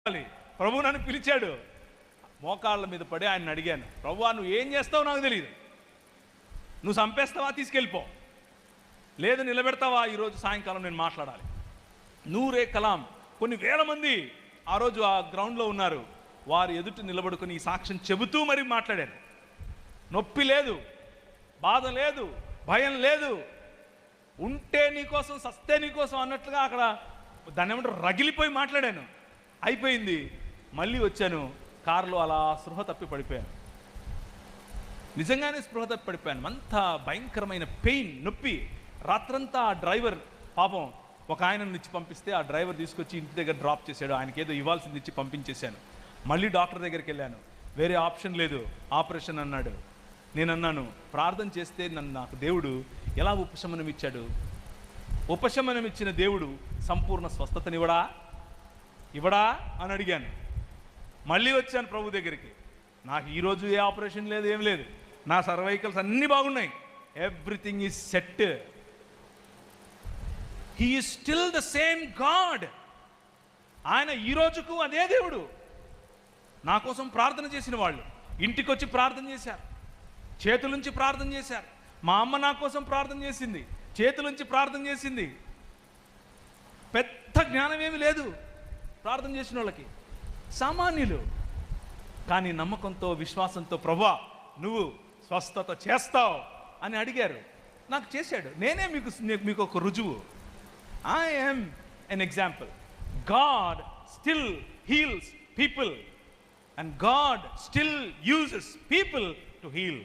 ప్రభు నన్ను పిలిచాడు. మోకాళ్ళ మీద పడి ఆయన అడిగాను, ప్రభువా నువ్వు ఏం చేస్తావో నాకు తెలియదు, నువ్వు చంపేస్తావా తీసుకెళ్ళిపో, లేదు నిలబెడతావా, ఈరోజు సాయంకాలం నేను మాట్లాడాలి. నూరే కలాం కొన్ని వేల మంది ఆ రోజు ఆ గ్రౌండ్లో ఉన్నారు. వారు ఎదుట నిలబడుకొని ఈ సాక్ష్యం చెబుతూ మరి మాట్లాడాను. నొప్పి లేదు, బాధ లేదు, భయం లేదు. ఉంటే నీకోసం సస్తే నీకోసం అన్నట్లుగా అక్కడ దాన్ని ఏమంటారు రగిలిపోయి మాట్లాడాను. అయిపోయింది. మళ్ళీ వచ్చాను. కారులో అలా స్పృహ తప్పి పడిపోయాను. నిజంగానే స్పృహ తప్పి పడిపోయాను. అంత భయంకరమైన పెయిన్, నొప్పి. రాత్రంతా ఆ డ్రైవర్ పాపం ఒక ఆయనను ఇచ్చి పంపిస్తే ఆ డ్రైవర్ తీసుకొచ్చి ఇంటి దగ్గర డ్రాప్ చేశాడు. ఆయనకి ఏదో ఇవ్వాల్సింది ఇచ్చి పంపించేశాను. మళ్ళీ డాక్టర్ దగ్గరికి వెళ్ళాను. వేరే ఆప్షన్ లేదు, ఆపరేషన్ అన్నాడు. నేను అన్నాను, ప్రార్థన చేస్తే నాకు దేవుడు ఎలా ఉపశమనం ఇచ్చాడు? ఉపశమనం ఇచ్చిన దేవుడు సంపూర్ణ స్వస్థతనివ్వడా ఇవ్వడా అని అడిగాను. మళ్ళీ వచ్చాను ప్రభు దగ్గరికి. నాకు ఈరోజు ఏ ఆపరేషన్ లేదు, ఏం లేదు. నా సర్వైకల్స్ అన్నీ బాగున్నాయి. Everything is set. He is still the same God. ఆయన ఈ రోజుకు అదే దేవుడు. నా కోసం ప్రార్థన చేసిన వాళ్ళు ఇంటికి వచ్చి ప్రార్థన చేశారు, చేతులుంచి ప్రార్థన చేశారు. మా అమ్మ నా కోసం ప్రార్థన చేసింది, చేతులుంచి ప్రార్థన చేసింది. పెద్ద జ్ఞానం ఏమి లేదు ప్రార్థన చేసిన వాళ్ళకి, సామాన్యులు. కానీ నమ్మకంతో విశ్వాసంతో ప్రభువా నువ్వు స్వస్థత చేస్తావు అని అడిగారు. నాకు చేశాడు. నేనే మీకు ఒక రుజువు. I am an example. God still heals people and God still uses people to heal.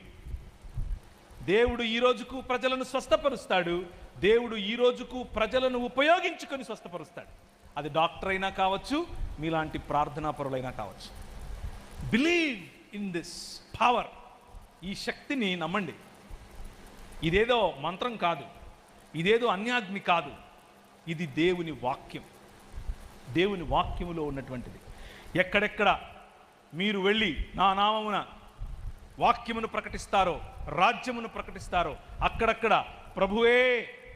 దేవుడు ఈ రోజుకు ప్రజలను స్వస్థపరుస్తాడు. దేవుడు ఈ రోజుకు ప్రజలను ఉపయోగించుకొని స్వస్థపరుస్తాడు. అది డాక్టర్ అయినా కావచ్చు, మీలాంటి ప్రార్థనాపరులైనా కావచ్చు. Believe in this power. ఈ శక్తిని నమ్మండి. ఇదేదో మంత్రం కాదు, ఇదేదో అన్యాగ్ని కాదు. ఇది దేవుని వాక్యం. దేవుని వాక్యములో ఉన్నటువంటిది. ఎక్కడెక్కడ మీరు వెళ్ళి నా నామమున వాక్యమును ప్రకటిస్తారో, రాజ్యమును ప్రకటిస్తారో, అక్కడక్కడ ప్రభువే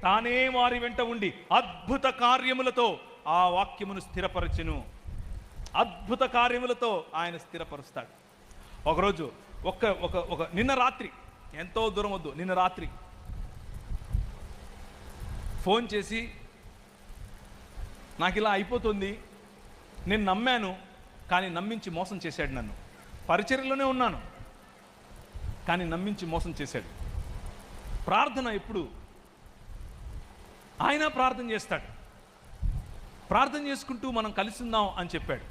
తానే వారి వెంట ఉండి అద్భుత కార్యములతో ఆ వాక్యమును స్థిరపరచును. అద్భుత కార్యములతో ఆయన స్థిరపరుస్తాడు. ఒకరోజు నిన్న రాత్రి, ఎంతో దూరం వద్దు, నిన్న రాత్రి ఫోన్ చేసి నాకు ఇలా అయిపోతుంది, నేను నమ్మాను కానీ నమ్మించి మోసం చేశాడు. నన్ను పరిచర్యలోనే ఉన్నాను కానీ నమ్మించి మోసం చేశాడు. ప్రార్థన ఎప్పుడు ఆయన ప్రార్థన చేస్తాడు. ప్రార్థన చేసుకుంటూ మనం కలిసి ఉందాం అని చెప్పాడు.